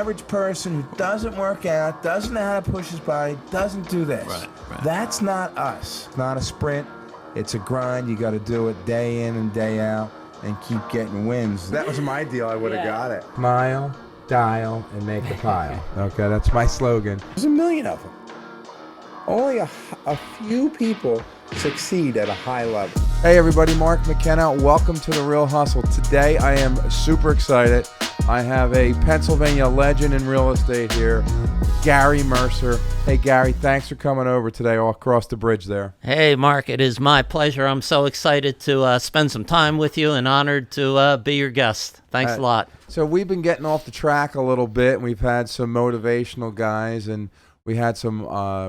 average person who doesn't work out, doesn't know how to push his body, doesn't do this. Right. That's not us. It's not a sprint. It's a grind. You got to do it day in and day out and keep getting wins. That was my deal. I would have got it. Smile, dial, and make a pile. Okay, that's my slogan. There's a million of them. Only a few people succeed at a high level. Hey everybody, Mark McKenna. Welcome to The Real Hustle. Today I am super excited. I have a Pennsylvania legend in real estate here, Gary Mercer. Hey Gary, thanks for coming over today all across the bridge there. Hey Mark, it is my pleasure. I'm so excited to spend some time with you and honored to be your guest. Thanks a lot. So we've been getting off the track a little bit. We've had some motivational guys and we had some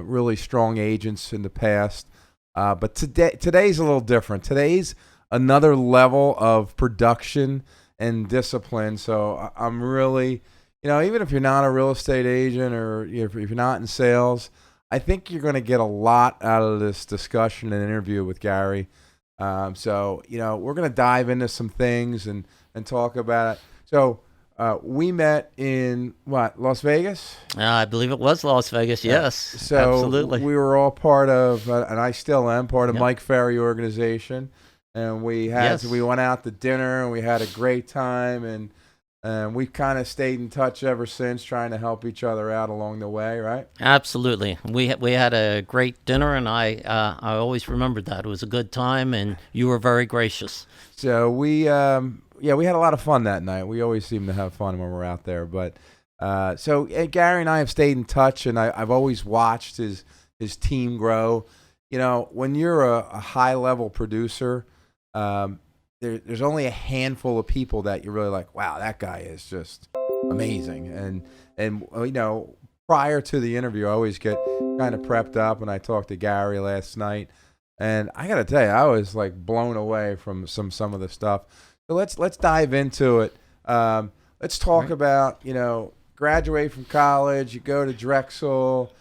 really strong agents in the past. But today's a little different. Today's another level of production and discipline. So I'm really, even if you're not a real estate agent or if you're not in sales, I think you're going to get a lot out of this discussion and interview with Gary. So we're going to dive into some things and talk about it. So we met in, Las Vegas? I believe it was Las Vegas, yes. So absolutely. We were all part of, and I still am, part of Mike Ferry organization. And we went out to dinner, and we had a great time, and we've kind of stayed in touch ever since, trying to help each other out along the way, right? Absolutely. We had a great dinner, and I always remembered that. It was a good time, and you were very gracious. So we had a lot of fun that night. We always seem to have fun when we're out there. But so Gary and I have stayed in touch, and I've always watched his team grow. When you're a high-level producer, there's only a handful of people that you're really like, wow, that guy is just amazing. And prior to the interview, I always get kind of prepped up, and I talked to Gary last night, and I got to tell you, I was like blown away from some of the stuff. So let's dive into it. Let's talk about, graduate from college, you go to Drexel,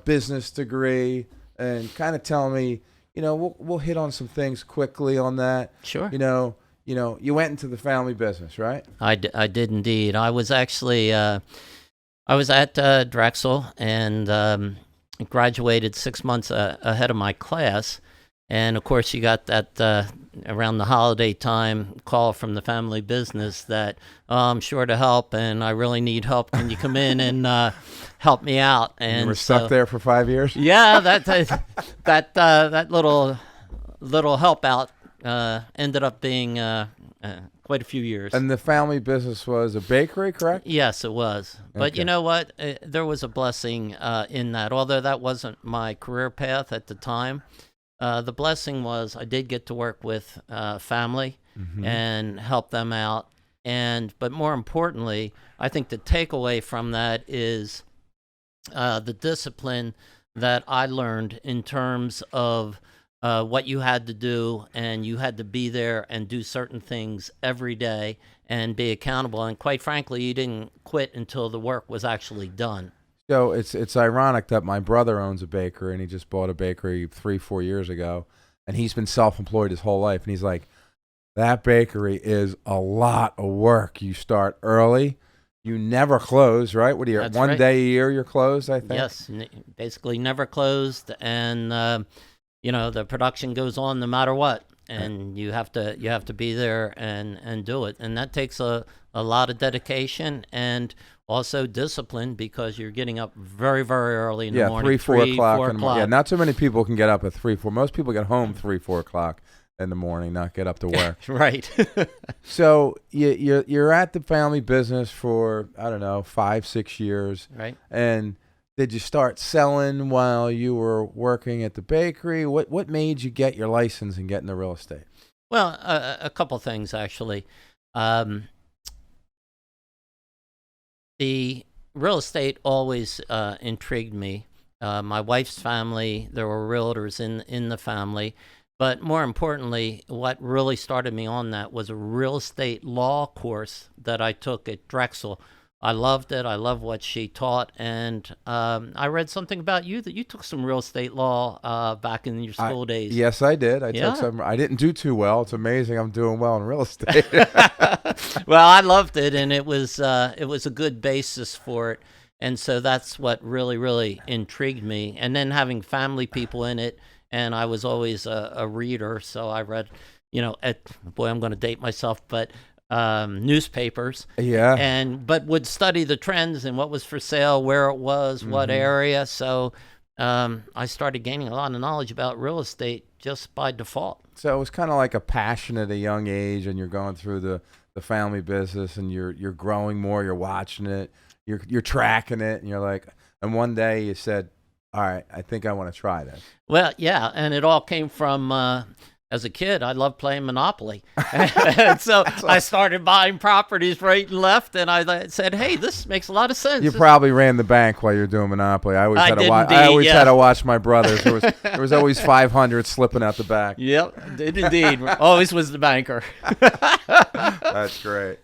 business degree, and kind of tell me, we'll hit on some things quickly on that. Sure. You went into the family business, right? I did indeed. I was actually, I was at Drexel and graduated 6 months ahead of my class. And of course, you got that around the holiday time call from the family business that I'm sure to help, and I really need help. Can you come in and help me out? And you were stuck there for 5 years. Yeah, that little help out ended up being quite a few years. And the family business was a bakery, correct? Yes, it was. But you know what? There was a blessing in that, although that wasn't my career path at the time. The blessing was I did get to work with family and help them out. But more importantly, I think the takeaway from that is the discipline that I learned in terms of what you had to do, and you had to be there and do certain things every day and be accountable. And quite frankly, you didn't quit until the work was actually done. So it's ironic that my brother owns a bakery, and he just bought a bakery 3-4 years ago, and he's been self-employed his whole life. And he's like, that bakery is a lot of work. You start early. You never close, right? What do you? That's one right. day a year you're closed, I think? Yes, basically never closed. And, the production goes on no matter what. And you have to be there and do it. And that takes a lot of dedication and also discipline, because you're getting up very, very early in the morning. 4 o'clock. In the morning. Yeah, not so many people can get up at 3, 4. Most people get home 3-4 o'clock in the morning, not get up to work. Right. So you're at the family business for, I don't know, 5-6 years. Right. And did you start selling while you were working at the bakery? What made you get your license and get into real estate? Well, a couple things, actually. The real estate always intrigued me. My wife's family, there were realtors in the family. But more importantly, what really started me on that was a real estate law course that I took at Drexel, I loved it. I love what she taught, and I read something about you that you took some real estate law back in your school days. Yes, I did. I took Yeah. some. I didn't do too well. It's amazing I'm doing well in real estate. Well, I loved it, and it was a good basis for it, and so that's what really, really intrigued me. And then having family people in it, and I was always a reader, so I read, boy, I'm going to date myself, but newspapers. Yeah. But would study the trends and what was for sale, where it was, what area. So I started gaining a lot of knowledge about real estate just by default. So it was kind of like a passion at a young age, and you're going through the family business, and you're growing more. You're watching it. You're tracking it, and you're like, and one day you said, "All right, I think I want to try this." Well, yeah, and it all came from. As a kid, I loved playing Monopoly. And so I started buying properties right and left, and I said, hey, this makes a lot of sense. You probably ran the bank while you're doing Monopoly. I always had to watch my brothers. There was always 500 slipping out the back. Yep, did indeed. Always was the banker. That's great.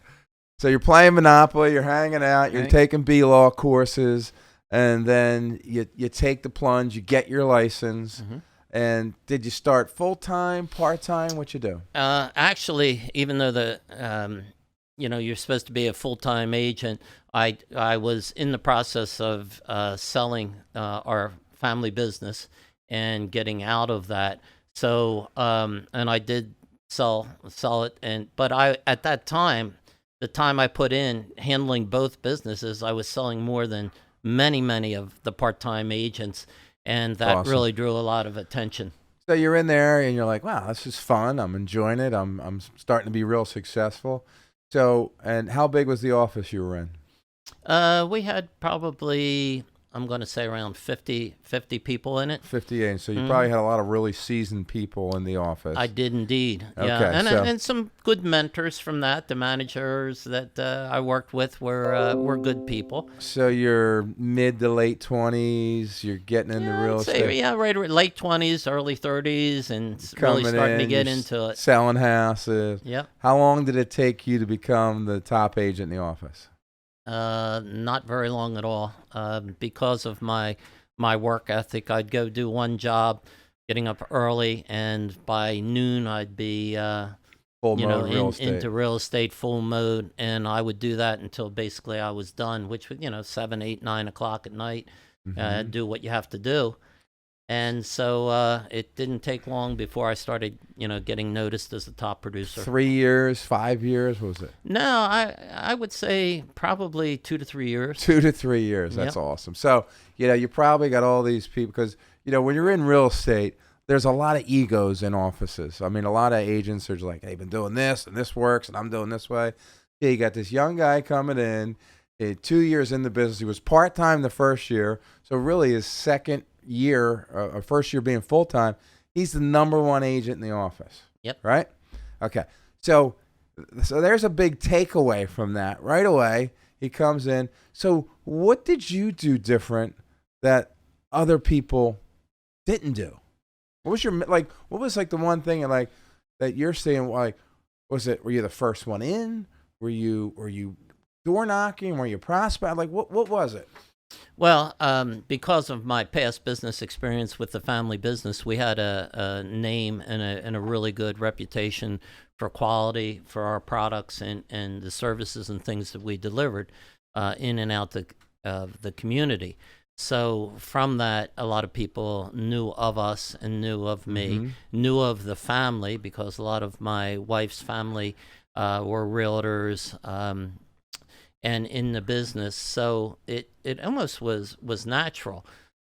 So you're playing Monopoly, you're hanging out, you're taking B-Law courses, and then you take the plunge, you get your license. And did you start full-time, part-time? What you do? Actually, even though you're supposed to be a full-time agent, I was in the process of selling our family business and getting out of that. So, and I did sell it, but at that time, the time I put in handling both businesses, I was selling more than many of the part-time agents. And that really drew a lot of attention. So you're in there, and you're like, "Wow, this is fun. I'm enjoying it. I'm starting to be real successful." So, and how big was the office you were in? We had probably, I'm going to say, around 50 people in it. 58. So you probably had a lot of really seasoned people in the office. I did indeed. Okay, yeah, and some good mentors from that. The managers that I worked with were good people. So you're mid to late 20s. You're getting into real estate. Yeah, right, late 20s, early 30s, and really starting to get into it. Selling houses. Yeah. How long did it take you to become the top agent in the office? Not very long at all. Because of my work ethic, I'd go do one job, getting up early, and by noon I'd be full mode into real estate, full mode, and I would do that until basically I was done, which was 7, 8, 9 o'clock at night. Do what you have to do. And so it didn't take long before I started, getting noticed as the top producer. 3 years, 5 years, what was it? No, I would say probably 2 to 3 years. 2 to 3 years. That's awesome. So, you probably got all these people because, when you're in real estate, there's a lot of egos in offices. I mean, a lot of agents are just like, hey, I've been doing this, and this works, and I'm doing this way. Yeah, you got this young guy coming in, 2 years in the business. He was part-time the first year, so really his second year, or first year being full-time, he's the number one agent in the office. Yep. Right? Okay. So there's a big takeaway from that. Right away, he comes in. So what did you do different that other people didn't do? What was the one thing that you're saying, were you the first one in? Were you door knocking? Were you prospect? What was it? Well, because of my past business experience with the family business, we had a name and a really good reputation for quality for our products and the services and things that we delivered in and out of the community. So from that, a lot of people knew of us and knew of me, knew of the family because a lot of my wife's family were realtors and in the business. So it almost was natural.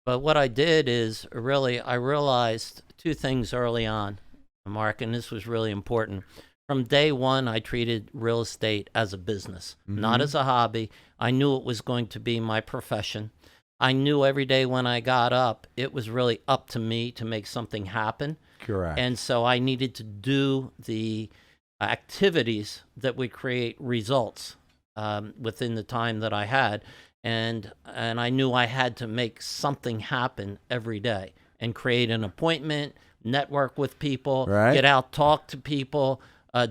But what I did is I realized two things early on, Mark, and this was really important. From day one, I treated real estate as a business, not as a hobby. I knew it was going to be my profession. I knew every day when I got up, it was really up to me to make something happen. Correct. And so I needed to do the activities that would create results within the time that I had. And I knew I had to make something happen every day and create an appointment, network with people, right. Get out, talk to people,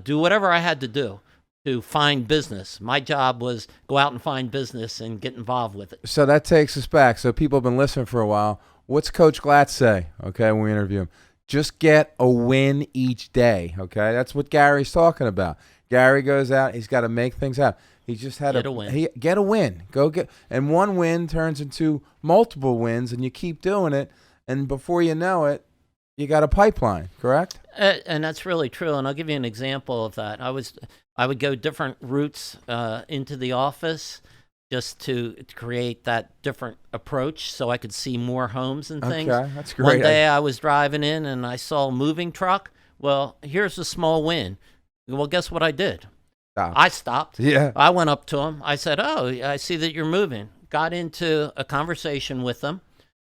do whatever I had to do to find business. My job was go out and find business and get involved with it. So that takes us back. So people have been listening for a while. What's Coach Glatt say? Okay, when we interview him, just get a win each day. Okay, that's what Gary's talking about. Gary goes out. He's got to make things happen. He just had Get a win. Get a win. Go get, and one win turns into multiple wins, and you keep doing it, and before you know it, you got a pipeline. Correct? And that's really true. And I'll give you an example of that. I would go different routes into the office just to create that different approach so I could see more homes and things. Okay, that's great. One day I was driving in and I saw a moving truck. Well, here's a small win. Well, guess what I did? Stop. I stopped. Yeah. I went up to him. I said, "Oh, I see that you're moving." Got into a conversation with them.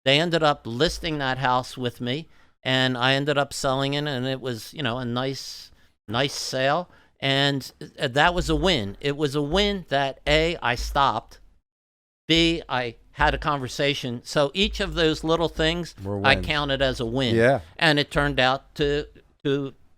They ended up listing that house with me, and I ended up selling it, and it was, a nice sale. And that was a win. It was a win that A, I stopped, B, I had a conversation. So each of those little things I counted as a win. Yeah. And it turned out to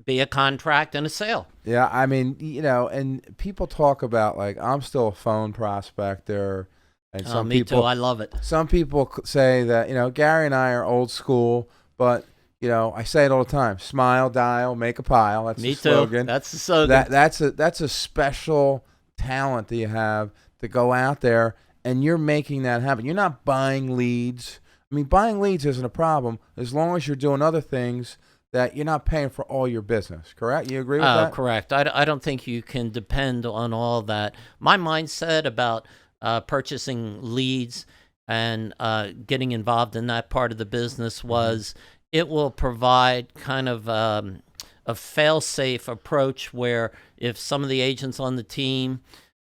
be a contract and a sale. Yeah, I mean, and people talk about, like, I'm still a phone prospector. And some me people, too. I love it. Some people say that, Gary and I are old school, but I say it all the time: smile, dial, make a pile. That's the slogan. Too. That's the slogan. That's a special talent that you have to go out there, and you're making that happen. You're not buying leads. I mean, buying leads isn't a problem as long as you're doing other things that you're not paying for all your business. Correct? You agree with that? Correct. I don't think you can depend on all that. My mindset about purchasing leads and getting involved in that part of the business was, it will provide kind of a fail-safe approach where if some of the agents on the team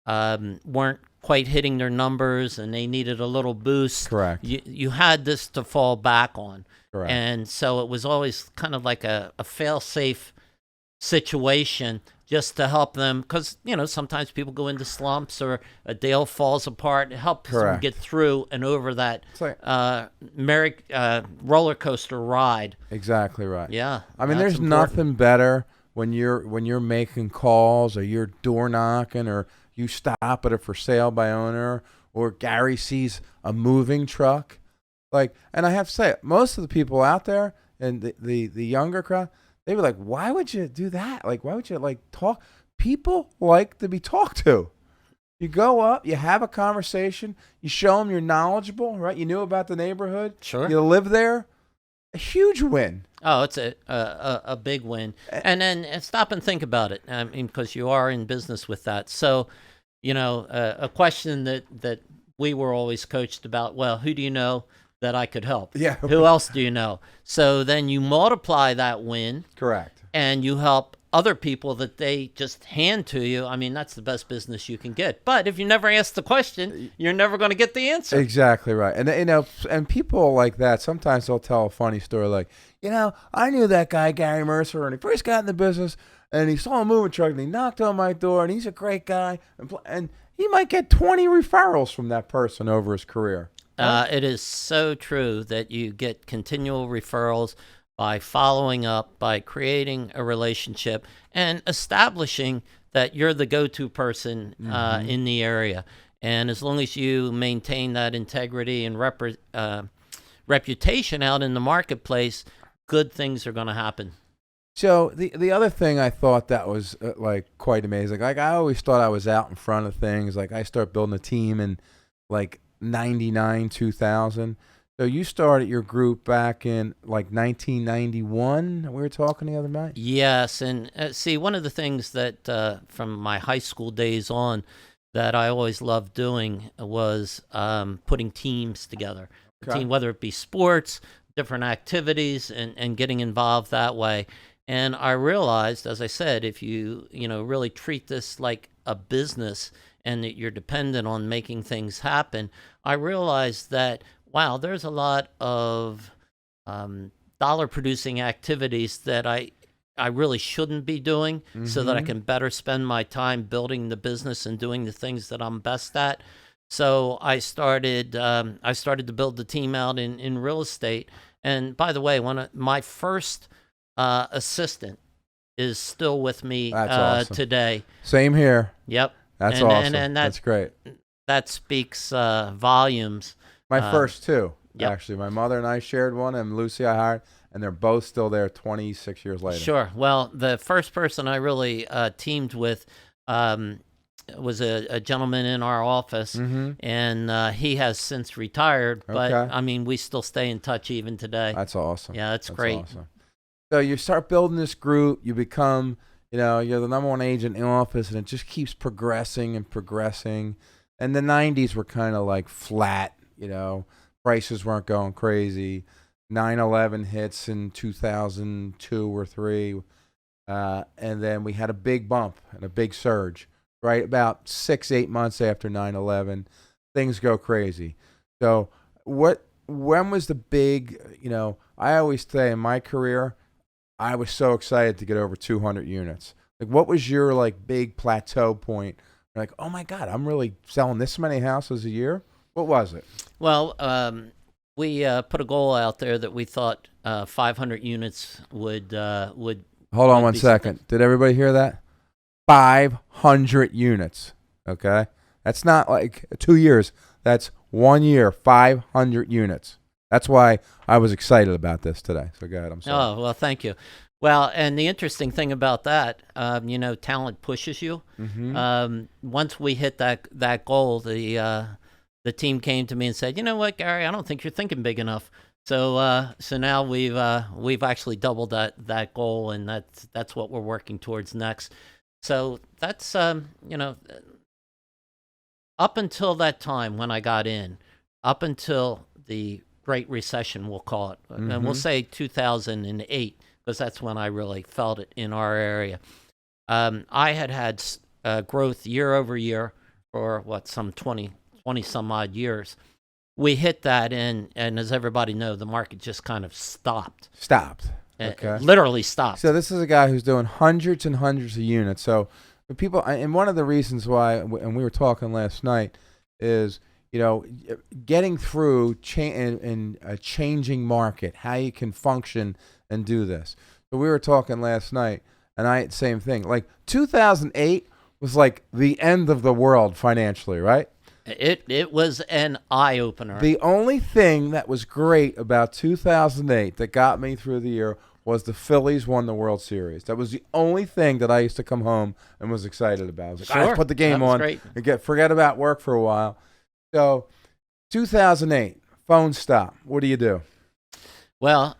weren't quite hitting their numbers and they needed a little boost, correct, you had this to fall back on. Correct. And so it was always kind of like a fail-safe situation just to help them, because sometimes people go into slumps or a deal falls apart. It helps them get through and over that roller coaster ride. Exactly right. Yeah, I mean, there's nothing better when you're making calls or you're door knocking or you stop at a for sale by owner, or Gary sees a moving truck. And I have to say, most of the people out there and the younger crowd, they were like, why would you do that? Like, why would you talk? People like to be talked to. You go up, you have a conversation, you show them you're knowledgeable, right? You knew about the neighborhood. Sure. You live there. A huge win. Oh, it's a big win. And then stop and think about it. I mean, because you are in business with that. So, a question that we were always coached about, well, who do you know that I could help? Yeah. Who else do you know? So then you multiply that win. Correct. And you help other people that they just hand to you. I mean, that's the best business you can get. But if you never ask the question, you're never going to get the answer. Exactly right. And and people like that, sometimes they'll tell a funny story like, I knew that guy Gary Mercer, and he first got in the business and he saw a moving truck and he knocked on my door and he's a great guy, and he might get 20 referrals from that person over his career. It is so true that you get continual referrals by following up, by creating a relationship, and establishing that you're the go-to person in the area. And as long as you maintain that integrity and reputation out in the marketplace, good things are going to happen. So the other thing I thought that was quite amazing. Like, I always thought I was out in front of things. Like, I started building a team in 99, 2000. So you started your group back in 1991. We were talking the other night. Yes, and see, one of the things that from my high school days on that I always loved doing was putting teams together. Okay. Team, whether it be sports, different activities, and getting involved that way. And I realized, as I said, if you really treat this like a business and that you're dependent on making things happen, I realized that, wow, there's a lot of dollar-producing activities that I really shouldn't be doing, so that I can better spend my time building the business and doing the things that I'm best at. So I started to build the team out in real estate. And by the way, one of my first assistant is still with me That's awesome. today. Same here. Yep. That's and, awesome. And that's great. That speaks volumes. My first two, yep. actually. My mother and I shared one, and Lucy I hired, and they're both still there 26 years later. Sure. Well, the first person I really teamed with was a gentleman in our office, and he has since retired. But I mean, we still stay in touch even today. That's awesome. Yeah, that's great. Awesome. So you start building this group. You become, you're the number one agent in the office, and it just keeps progressing and progressing. And the 90s were kind of like flat. Prices weren't going crazy. 9/11 hits in 2002 or 3, and then we had a big bump and a big surge. Right about 6-8 months after 9/11, things go crazy. So when was the big, I always say in my career, I was so excited to get over 200 units. Like, what was your big plateau point? Like, oh my God, I'm really selling this many houses a year? What was it? Well, we put a goal out there that we thought 500 units would. Hold on one second. Did everybody hear that? 500 units. Okay, that's not like 2 years. That's 1 year. 500 units. That's why I was excited about this today. So go ahead. I'm sorry. Oh well, thank you. Well, and the interesting thing about that, talent pushes you. Once we hit that goal, the team came to me and said, "You know what, Gary? I don't think you're thinking big enough." So now we've actually doubled that goal, and that's what we're working towards next. So that's up until that time when I got in, up until the Great Recession, we'll call it, and we'll say 2008, because that's when I really felt it in our area. I had growth year over year for some 20 some odd years. We hit that, and as everybody knows, the market just kind of stopped. Okay. Literally stopped. So this is a guy who's doing hundreds and hundreds of units. So the people, and one of the reasons why, and we were talking last night, is getting through in a changing market, how you can function and do this. So we were talking last night, and same thing. Like 2008 was like the end of the world financially, right? It was an eye-opener. The only thing that was great about 2008 that got me through the year was the Phillies won the World Series. That was the only thing that I used to come home and was excited about. I was like, sure. I put the game on great. and forget about work for a while. So 2008, phone stop. What do you do? Well,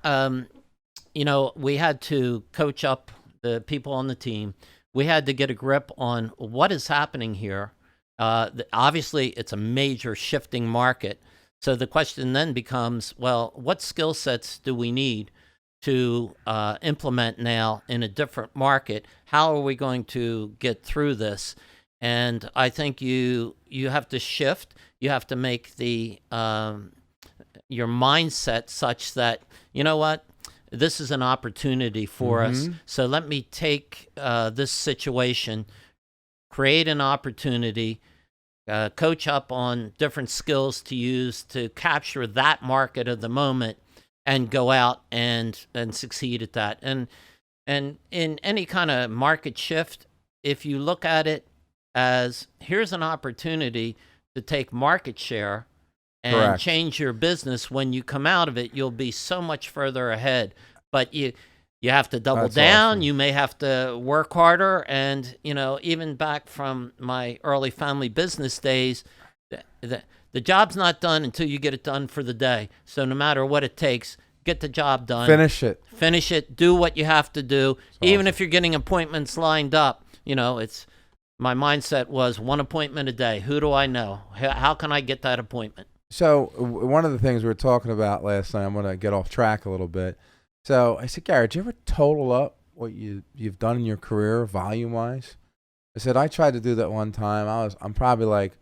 we had to coach up the people on the team. We had to get a grip on what is happening here. Obviously, it's a major shifting market. So the question then becomes, well, what skill sets do we need to implement now in a different market? How are we going to get through this? And I think you have to shift. You have to make your mindset such that, you know what, this is an opportunity for us. So let me take this situation, create an opportunity, coach up on different skills to use to capture that market of the moment, and go out and succeed at that. And in any kind of market shift, if you look at it as here's an opportunity to take market share and Correct. change your business, when you come out of it, you'll be so much further ahead. But you have to double That's down. awesome. You may have to work harder. And, even back from my early family business days, the job's not done until you get it done for the day. So no matter what it takes, get the job done. Finish it. Do what you have to do. That's Even awesome. if you're getting appointments lined up, my mindset was one appointment a day. Who do I know? How can I get that appointment? So one of the things we were talking about last night, I'm going to get off track a little bit. So I said, Gary, did you ever total up what you've done in your career volume-wise? I said, I tried to do that one time. I'm probably like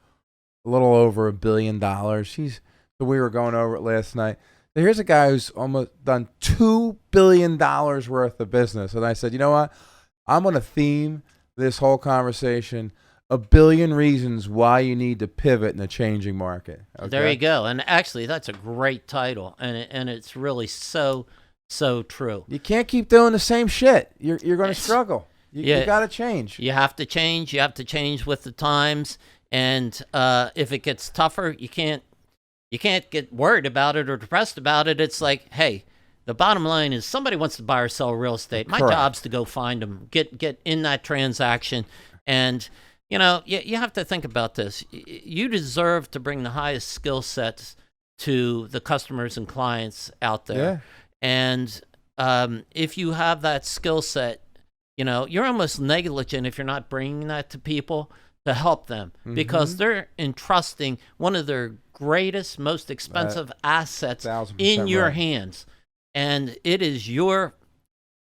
a little over $1 billion. So we were going over it last night. So here's a guy who's almost done $2 billion worth of business. And I said, you know what? I'm going to theme this whole conversation, 1 billion reasons why you need to pivot in a changing market. Okay? There you go. And actually, that's a great title. And it's really so so true. You can't keep doing the same shit. You're going to struggle. You got to change. You have to change. You have to change with the times. And if it gets tougher, you can't get worried about it or depressed about it. It's like, hey, the bottom line is somebody wants to buy or sell real estate. My job's to go find them, get in that transaction. And, you have to think about this. You deserve to bring the highest skill sets to the customers and clients out there. Yeah. And if you have that skill set, you're almost negligent if you're not bringing that to people to help them, because they're entrusting one of their greatest, most expensive assets in your hands. And it is your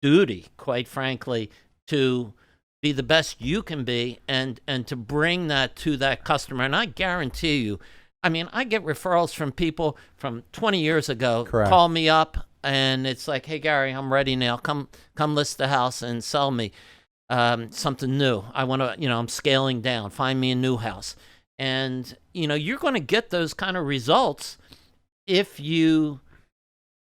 duty, quite frankly, to be the best you can be and to bring that to that customer. And I guarantee you, I get referrals from people from 20 years ago. Correct. Call me up and it's like, hey, Gary, I'm ready now. Come list the house and sell me something new. I want to, I'm scaling down. Find me a new house. And, you're going to get those kind of results if you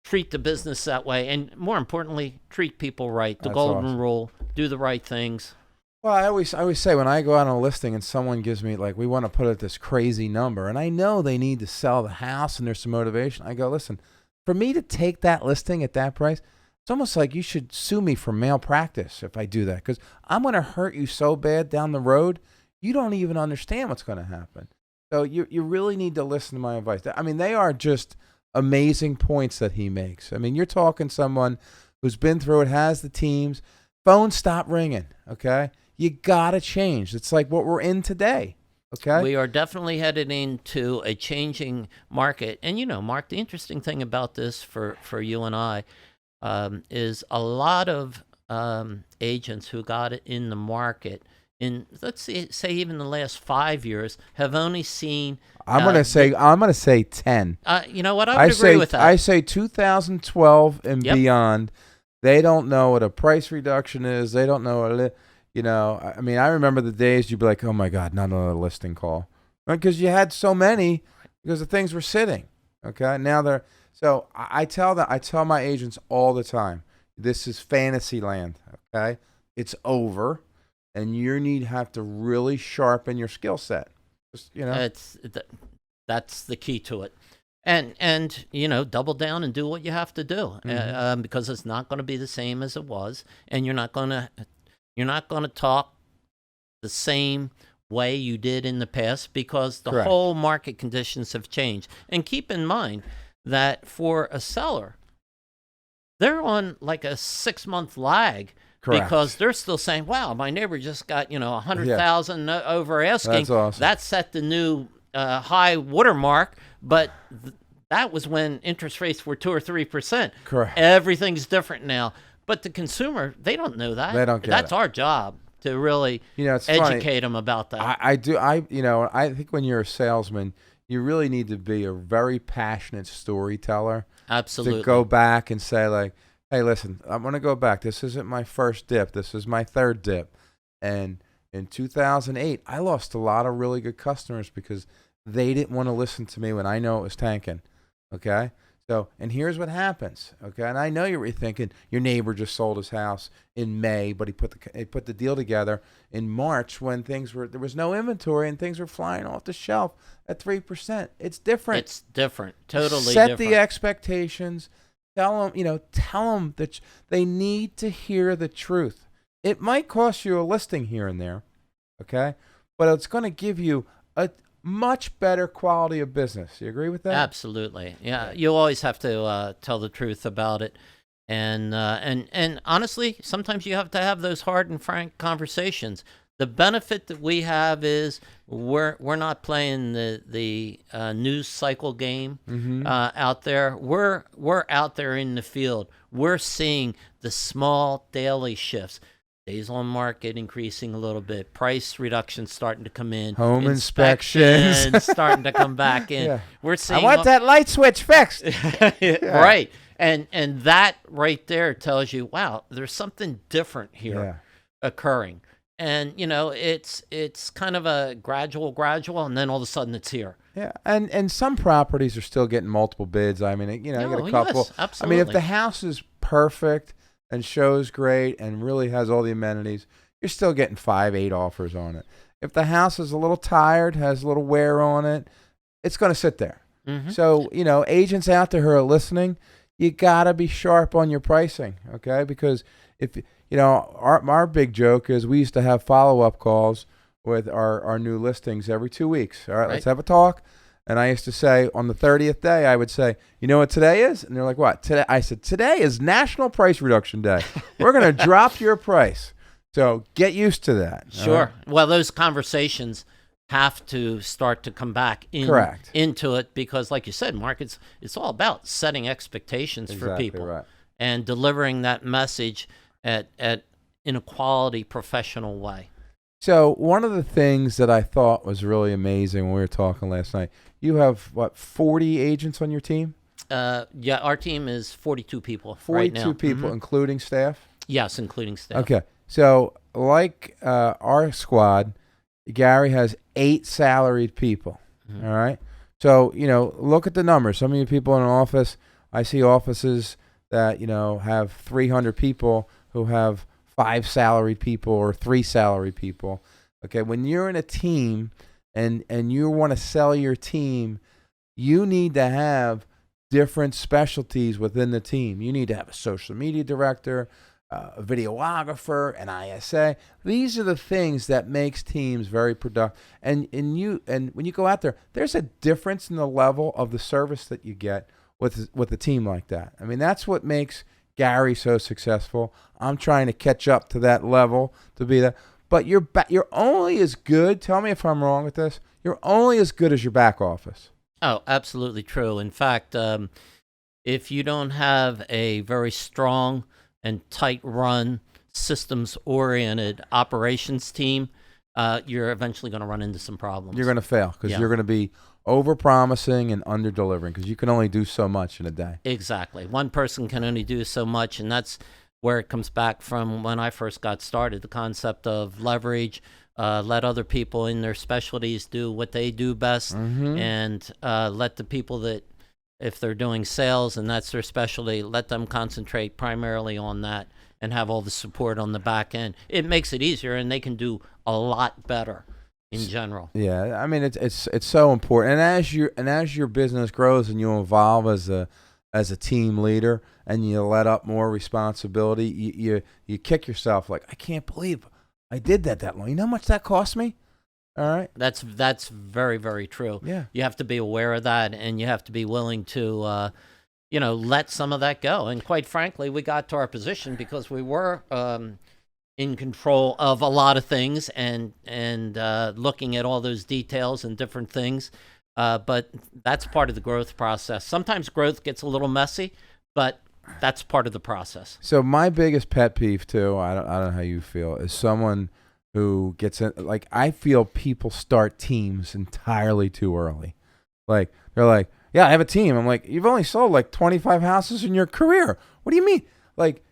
treat the business that way. And more importantly, treat people right. The golden rule, do the right things. Well, I always say when I go out on a listing and someone gives me, like, we want to put it this crazy number, and I know they need to sell the house and there's some motivation. I go, listen, for me to take that listing at that price, it's almost like you should sue me for malpractice if I do that, because I'm going to hurt you so bad down the road, you don't even understand what's going to happen. So you really need to listen to my advice. They are just amazing points that he makes. You're talking someone who's been through it, has the teams. Phones stop ringing, okay? You got to change. It's like what we're in today, okay? We are definitely headed into a changing market. And, Mark, the interesting thing about this for you and I is a lot of agents who got it in the market in, let's say even the last 5 years, have only seen. I'm gonna say 10. You know what? I would agree with that. I say 2012 and beyond. They don't know what a price reduction is. They don't know what I remember the days you'd be like, oh my God, not another listing call, because you had so many because the things were sitting. Okay, now so I tell my agents all the time, this is fantasy land. Okay, it's over. And you have to really sharpen your skill set. That's the key to it. And double down and do what you have to do, because it's not going to be the same as it was, and you're not going to talk the same way you did in the past, because the whole market conditions have changed. And keep in mind that for a seller, they're on like a 6-month lag. Correct. Because they're still saying, wow, my neighbor just got, 100,000 over asking. That's awesome. That set the new high watermark, but that was when interest rates were 2 or 3%. Correct. Everything's different now. But the consumer, they don't know that. They don't get That's our job to really educate them about that. I do. I think when you're a salesman, you really need to be a very passionate storyteller. Absolutely. To go back and say, like, hey, listen, I'm going to go back. This isn't my first dip. This is my third dip. And in 2008, I lost a lot of really good customers because they didn't want to listen to me when I know it was tanking. Okay? So, and here's what happens. Okay? And I know you're thinking your neighbor just sold his house in May, but he put the deal together in March when there was no inventory and things were flying off the shelf at 3%. It's different. It's different. Totally Set different. the expectations. Tell them that they need to hear the truth. It might cost you a listing here and there, okay? But it's going to give you a much better quality of business. You agree with that? Absolutely. Yeah, you always have to tell the truth about it. And honestly, sometimes you have to have those hard and frank conversations. The benefit that we have is we're not playing the news cycle game out there. We're out there in the field. We're seeing the small daily shifts. Days on market increasing a little bit. Price reductions starting to come in. Home inspections starting to come back in. Yeah. We're seeing. I want that light switch fixed. Right, and that right there tells you, wow, there's something different here occurring. And, it's kind of a gradual, and then all of a sudden it's here. Yeah, and some properties are still getting multiple bids. I mean, I got a couple. Yes, absolutely. If the house is perfect and shows great and really has all the amenities, you're still getting 5, 8 offers on it. If the house is a little tired, has a little wear on it, it's going to sit there. Mm-hmm. So, agents out there who are listening, you got to be sharp on your pricing, okay? Because if, our big joke is we used to have follow-up calls with our new listings every 2 weeks. All right, let's have a talk. And I used to say on the 30th day, I would say, you know what today is? And they're like, what? Today? I said, today is National Price Reduction Day. We're going to drop your price. So get used to that. Sure. Right? Well, those conversations have to start to come back into it because, like you said, Mark, it's all about setting expectations for people and delivering that message in a quality, professional way. So one of the things that I thought was really amazing when we were talking last night, you have, 40 agents on your team? Yeah, our team is 42 people 42 right now. people, including staff? Yes, including staff. Okay. So like our squad, Gary has 8 salaried people, all right? So, look at the numbers. Some of you people in an office, I see offices that, have 300 people who have 5 salaried people or 3 salaried people. Okay, when you're in a team and you want to sell your team, you need to have different specialties within the team. You need to have a social media director, a videographer, an ISA. These are the things that makes teams very productive. And when you go out there, there's a difference in the level of the service that you get with a team like that. I mean, that's what makes Gary so successful. I'm trying to catch up to that level to be that. But you're only as good. Tell me if I'm wrong with this. You're only as good as your back office. Oh, absolutely true. In fact, if you don't have a very strong and tight-run, systems-oriented operations team, you're eventually going to run into some problems. You're going to fail because you're going to be over-promising and under-delivering because you can only do so much in a day. Exactly. One person can only do so much, and that's where it comes back from when I first got started, the concept of leverage, let other people in their specialties do what they do best, and let the people that, if they're doing sales and that's their specialty, let them concentrate primarily on that and have all the support on the back end. It makes it easier, and they can do a lot better in general. Yeah, I mean it's so important. And as your business grows and you evolve as a team leader and you let up more responsibility, you kick yourself like, I can't believe I did that long. You know how much that cost me? All right. That's very, very true. Yeah. You have to be aware of that, and you have to be willing to let some of that go. And quite frankly, we got to our position because we were in control of a lot of things and looking at all those details and different things. But that's part of the growth process. Sometimes growth gets a little messy, but that's part of the process. So my biggest pet peeve too, I don't know how you feel, is someone who gets in, like, I feel people start teams entirely too early. Like, they're like, yeah, I have a team. I'm like, you've only sold like 25 houses in your career. What do you mean? Like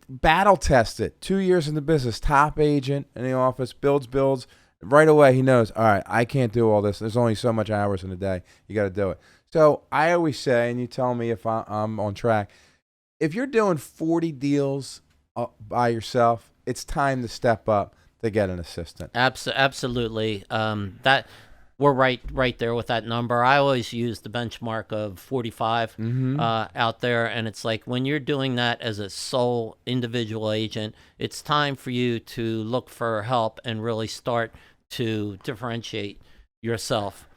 battle test it. 2 years in the business, top agent in the office, builds. Right away, he knows, all right, I can't do all this. There's only so much hours in a day. You got to do it. So I always say, and you tell me if I'm on track, if you're doing 40 deals by yourself, it's time to step up to get an assistant. Absolutely. That we're right there with that number. I always use the benchmark of 45 out there, and it's like when you're doing that as a sole individual agent, it's time for you to look for help and really start to differentiate yourself.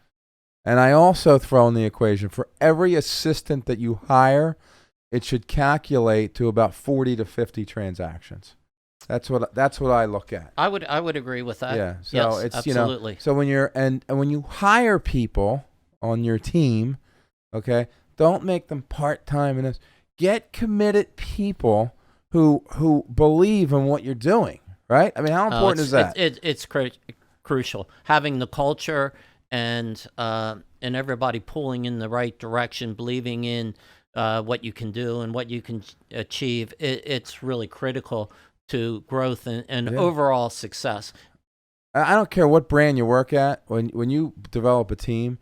And I also throw in the equation, for every assistant that you hire, it should calculate to about 40 to 50 transactions. That's what I look at. I would agree with that. Yeah. So yes, it's absolutely. So when you're and when you hire people on your team, okay, don't make them part-time in this. Get committed people who believe in what you're doing, right? I mean, how important is that? It's crucial. Having the culture and everybody pulling in the right direction, believing in what you can do and what you can achieve. It's really critical to growth and overall success. I don't care what brand you work at. When you develop a team,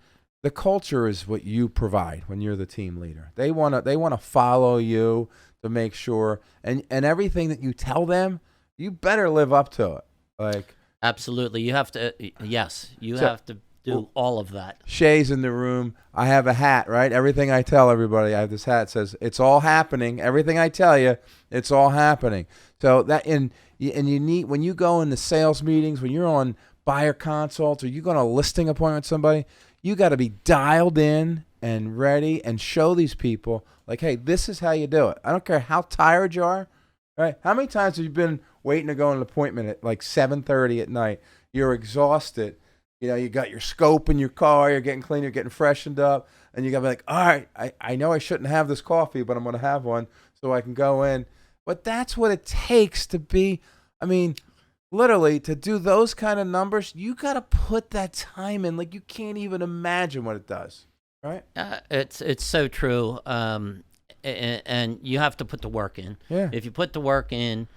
the culture is what you provide when you're the team leader. They wanna follow you to make sure, and everything that you tell them, you better live up to it. Like, absolutely, you have to. Yes, you have to do all of that. Shay's in the room. I have a hat, right? Everything I tell everybody, I have this hat that says, "It's all happening." Everything I tell you, it's all happening. So that and you need, when you go in the sales meetings, when you're on buyer consults, or you go on a listing appointment with somebody, you got to be dialed in and ready and show these people, like, hey, this is how you do it. I don't care how tired you are, right? How many times have you been waiting to go on an appointment at like 7:30 at night? You're exhausted. You know, you got your scope in your car, you're getting clean, you're getting freshened up, and you got to be like, all right, I know I shouldn't have this coffee, but I'm going to have one so I can go in. But that's what it takes to be, I mean, literally, to do those kind of numbers, you got to put that time in. Like, you can't even imagine what it does, right? It's so true, and you have to put the work in. Yeah. If you put the work in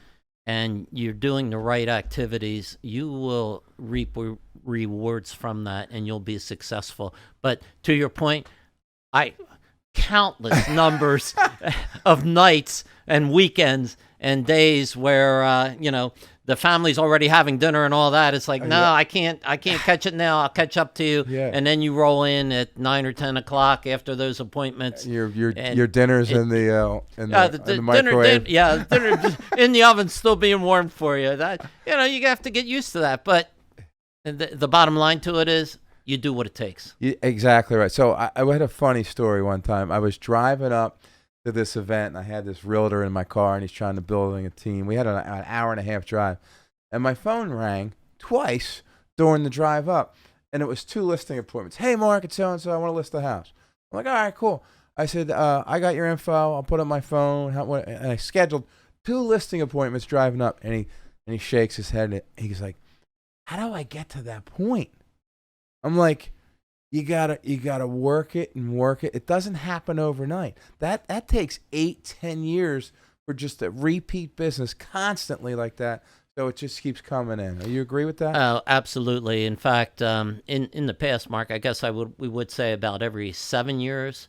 and you're doing the right activities, you will reap rewards from that, and you'll be successful. But to your point, countless numbers of nights and weekends and days where the family's already having dinner and all that. It's like, no, I can't catch it now. I'll catch up to you. Yeah. And then you roll in at 9 or 10 o'clock after those appointments. Your dinner's in the microwave. Dinner in the oven, still being warmed for you. That, you have to get used to that. But the bottom line to it is, you do what it takes. Exactly right. So I had a funny story one time. I was driving up to this event, and I had this realtor in my car, and he's trying to build a team. We had an hour and a half drive, and my phone rang twice during the drive up, and it was 2 listing appointments. Hey, Mark, it's so-and-so. I want to list the house. I'm like, all right, cool. I said, I got your info. I'll put up my phone. And I scheduled 2 listing appointments driving up, and he shakes his head, and he's like, how do I get to that point? I'm like, you gotta work it and work it. It doesn't happen overnight. That takes 8-10 years for just a repeat business constantly like that. So it just keeps coming in. Do you agree with that? Oh, absolutely. In fact, in the past, Mark, I guess we would say about every 7 years,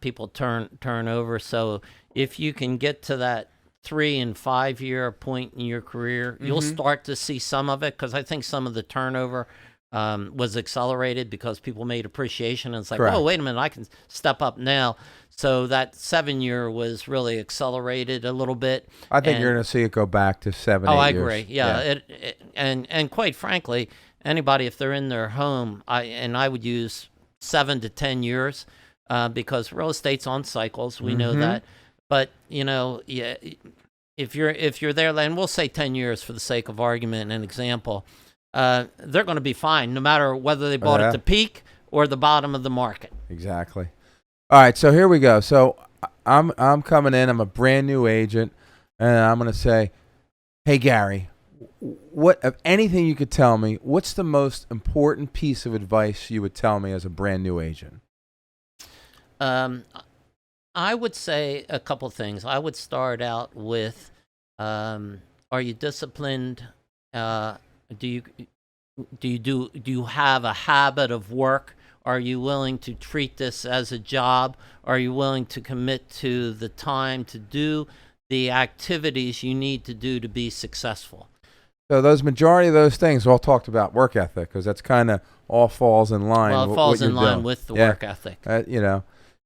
people turn over. So if you can get to that 3 and 5 year point in your career, you'll start to see some of it, because I think some of the turnover was accelerated because people made appreciation, and it's like, Correct. oh, wait a minute, I can step up now. So that 7 year was really accelerated a little bit. I think you're going to see it go back to 7, 8 years. I agree. Yeah. And quite frankly, anybody, if they're in their home, I would use 7 to 10 years, because real estate's on cycles. We know that. But if you're there, and we'll say 10 years for the sake of argument and example, they're going to be fine no matter whether they bought at the peak or the bottom of the market. Exactly. All right, so here we go. So I'm coming in. I'm a brand new agent, and I'm going to say, hey, Gary, what, of anything you could tell me, what's the most important piece of advice you would tell me as a brand new agent? I would say a couple things. I would start out with, are you disciplined? Do you have a habit of work? Are you willing to treat this as a job? Are you willing to commit to the time to do the activities you need to do to be successful? So those majority of those things all talked about work ethic, because that's kind of all falls in line. Well, it falls in line with the work ethic.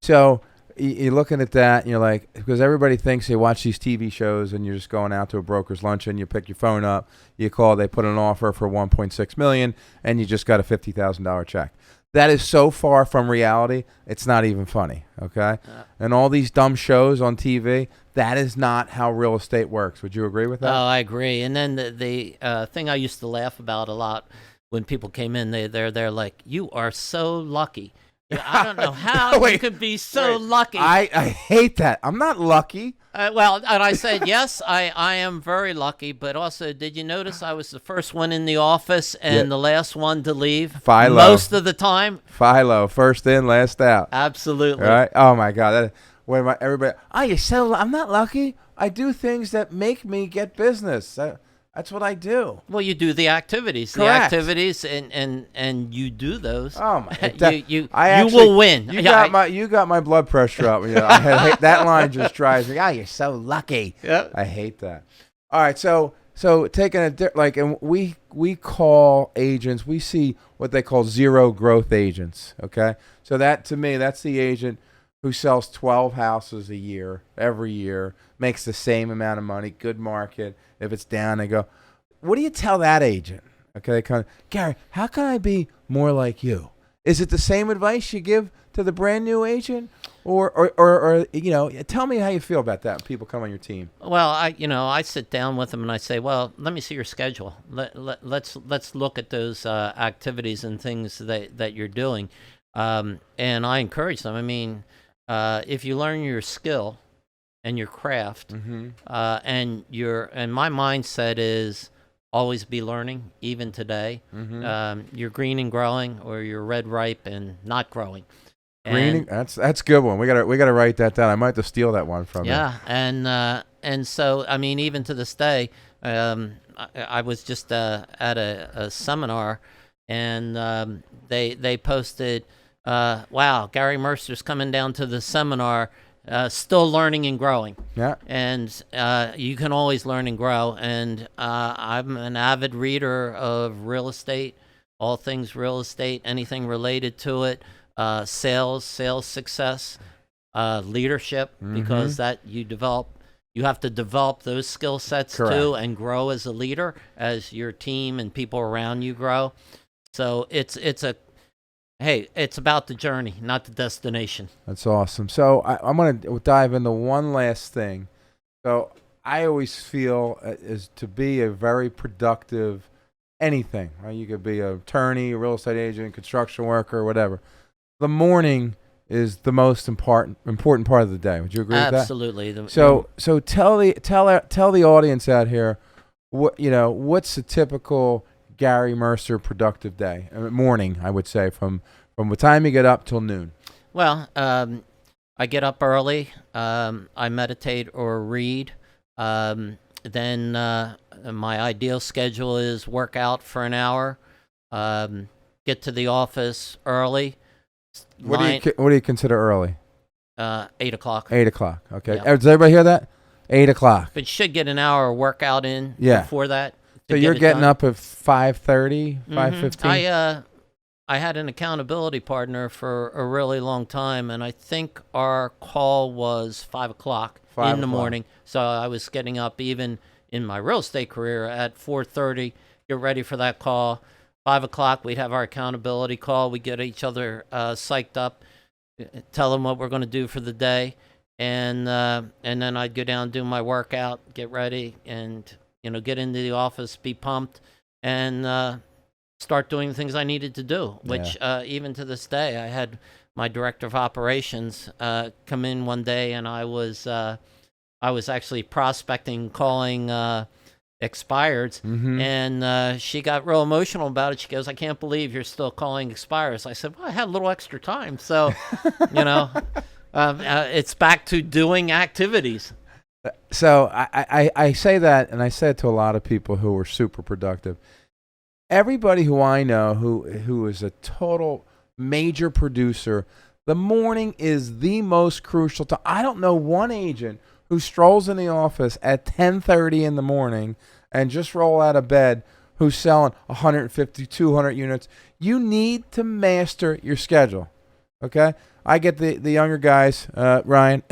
So you're looking at that, and you're like, because everybody thinks you watch these TV shows and you're just going out to a broker's luncheon, you pick your phone up, you call, they put an offer for $1.6 million, and you just got a $50,000 check. That is so far from reality, it's not even funny, okay? And all these dumb shows on TV, that is not how real estate works. Would you agree with that? Oh, I agree. And then the thing I used to laugh about a lot when people came in, they're like, you are so lucky. I don't know how you could be so lucky. I hate that. I'm not lucky. Well, and I said, yes, I am very lucky, but also, did you notice I was the first one in the office and the last one to leave? Philo. Most of the time. Philo, first in, last out. Absolutely. All right? Oh, my God. Everybody, you're so, I'm not lucky. I do things that make me get business. That's what I do. Well, you do the activities. Correct. The activities, and you do those. Oh my! You will win. You got my blood pressure up. That line just drives me. Oh, you're so lucky. Yeah. I hate that. All right, so taking and we call agents. We see what they call zero growth agents. Okay, so that to me, that's the agent who sells 12 houses a year, every year, makes the same amount of money, good market. If it's down, they go, what do you tell that agent? Okay, Gary, how can I be more like you? Is it the same advice you give to the brand new agent? Or tell me how you feel about that when people come on your team. Well, I sit down with them and I say, well, let me see your schedule. Let's look at those activities and things that you're doing. And I encourage them. I mean, if you learn your skill and your craft, and my mindset is always be learning, even today. You're green and growing, or you're red ripe and not growing. Greening, that's a good one. We gotta write that down. I might have to steal that one from you. Yeah, and so I mean, even to this day, I was just at a seminar, and they posted, "Wow, Gary Mercer's coming down to the seminar, still learning and growing." Yeah, and you can always learn and grow. And I'm an avid reader of real estate, all things real estate, anything related to it. Sales success, leadership, because that you have to develop those skill sets too, and grow as a leader as your team and people around you grow. So it's about the journey, not the destination. That's awesome. So I'm going to dive into one last thing. So I always feel is to be a very productive anything. Right? You could be an attorney, a real estate agent, construction worker, whatever. The morning is the most important part of the day. Would you agree with that? Absolutely. So tell the audience out here, what's the typical Gary Mercer productive day? Morning, I would say, from the time you get up till noon. Well, I get up early. I meditate or read. Then my ideal schedule is work out for an hour. Get to the office early. What do you consider early? 8 o'clock. 8 o'clock. Okay. Yeah. Does everybody hear that? 8 o'clock. But you should get an hour of workout in before that. So you're getting up at 5:30, 5:15? I had an accountability partner for a really long time, and I think our call was 5 o'clock in the morning. So I was getting up even in my real estate career at 4:30, get ready for that call. 5 o'clock, we'd have our accountability call. We get each other psyched up, tell them what we're going to do for the day, and then I'd go down and do my workout, get ready, and get into the office, be pumped, and start doing the things I needed to do. Which even to this day, I had my director of operations come in one day, and I was actually prospecting, calling expireds, and she got real emotional about it. She goes, "I can't believe you're still calling expires." I said, "Well, I had a little extra time, so it's back to doing activities." So I say that, and I say it to a lot of people who are super productive. Everybody who I know who is a total major producer, the morning is the most crucial time. I don't know one agent who strolls in the office at 10:30 in the morning and just roll out of bed who's selling 150, 200 units. You need to master your schedule, okay? I get the younger guys, Ryan,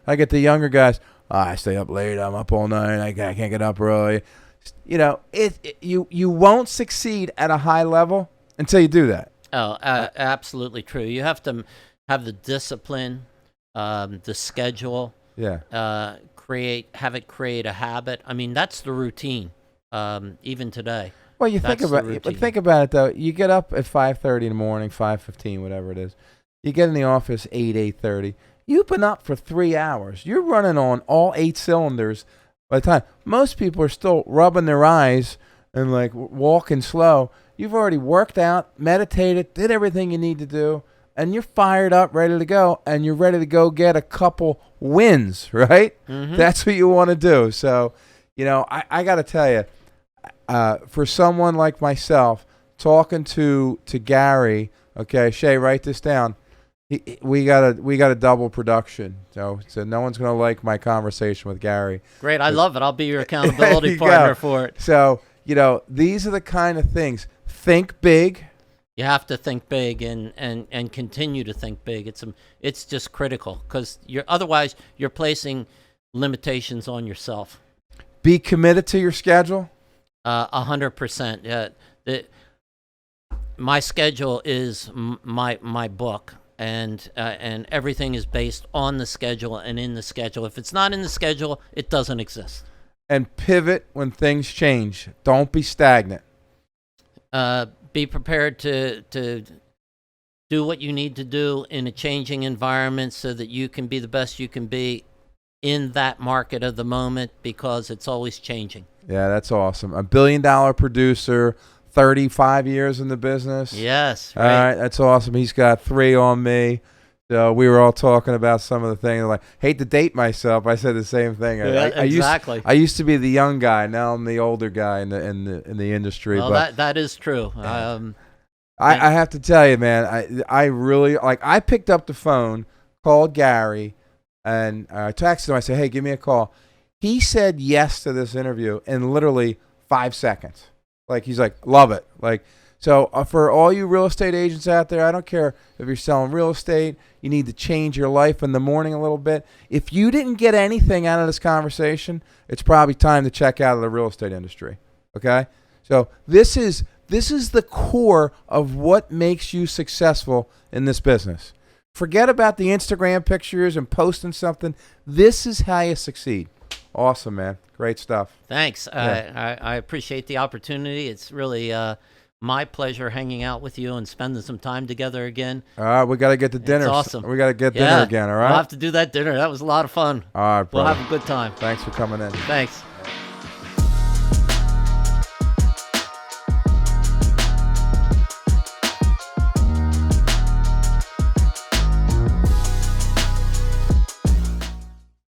I get the younger guys, I stay up late, I'm up all night, I can't get up early. You won't succeed at a high level until you do that. Oh, absolutely true. You have to have the discipline, the schedule. Yeah. Have it create a habit. I mean, that's the routine, even today. Well, think about it though. You get up at 5:30 in the morning, 5:15, whatever it is. You get in the office 8:30. You've been up for 3 hours. You're running on all 8 cylinders by the time most people are still rubbing their eyes and like walking slow. You've already worked out, meditated, did everything you need to do, and you're fired up, ready to go, and you're ready to go get a couple wins, right? That's what you want to do. So, I got to tell you, for someone like myself, talking to Gary, okay, Shay, write this down. We got a double production, so no one's gonna like my conversation with Gary. Great, I love it. I'll be your accountability partner for it. So these are the kind of things. Think big. You have to think big and continue to think big. It's just critical because otherwise you're placing limitations on yourself. Be committed to your schedule. 100%. My schedule is my book, and everything is based on the schedule and in the schedule. If it's not in the schedule, it doesn't exist. And pivot when things change. Don't be stagnant. Be prepared to do what you need to do in a changing environment so that you can be the best you can be in that market of the moment, because it's always changing. Yeah, that's awesome. $1 billion producer, 35 years in the business. Yes. Right. All right, that's awesome. He's got 3 on me. So we were all talking about some of the things. Like, hate to date myself. I said the same thing. Yeah, exactly. I used to be the young guy. Now I'm the older guy in the industry. Well, but that is true. I have to tell you, man. I really I picked up the phone, called Gary, and I texted him. I said, "Hey, give me a call." He said yes to this interview in literally 5 seconds. Like, he's like, love it. Like, so for all you real estate agents out there, I don't care if you're selling real estate, you need to change your life in the morning a little bit. If you didn't get anything out of this conversation, it's probably time to check out of the real estate industry. Okay? So this is the core of what makes you successful in this business. Forget about the Instagram pictures and posting something. This is how you succeed. Awesome, man. Great stuff. Thanks. Yeah. I appreciate the opportunity. It's really my pleasure hanging out with you and spending some time together again. All right, we got to get to dinner. It's awesome. We got to get dinner again, all right? We'll have to do that dinner. That was a lot of fun. All right, brother. We'll have a good time. Thanks for coming in. Thanks.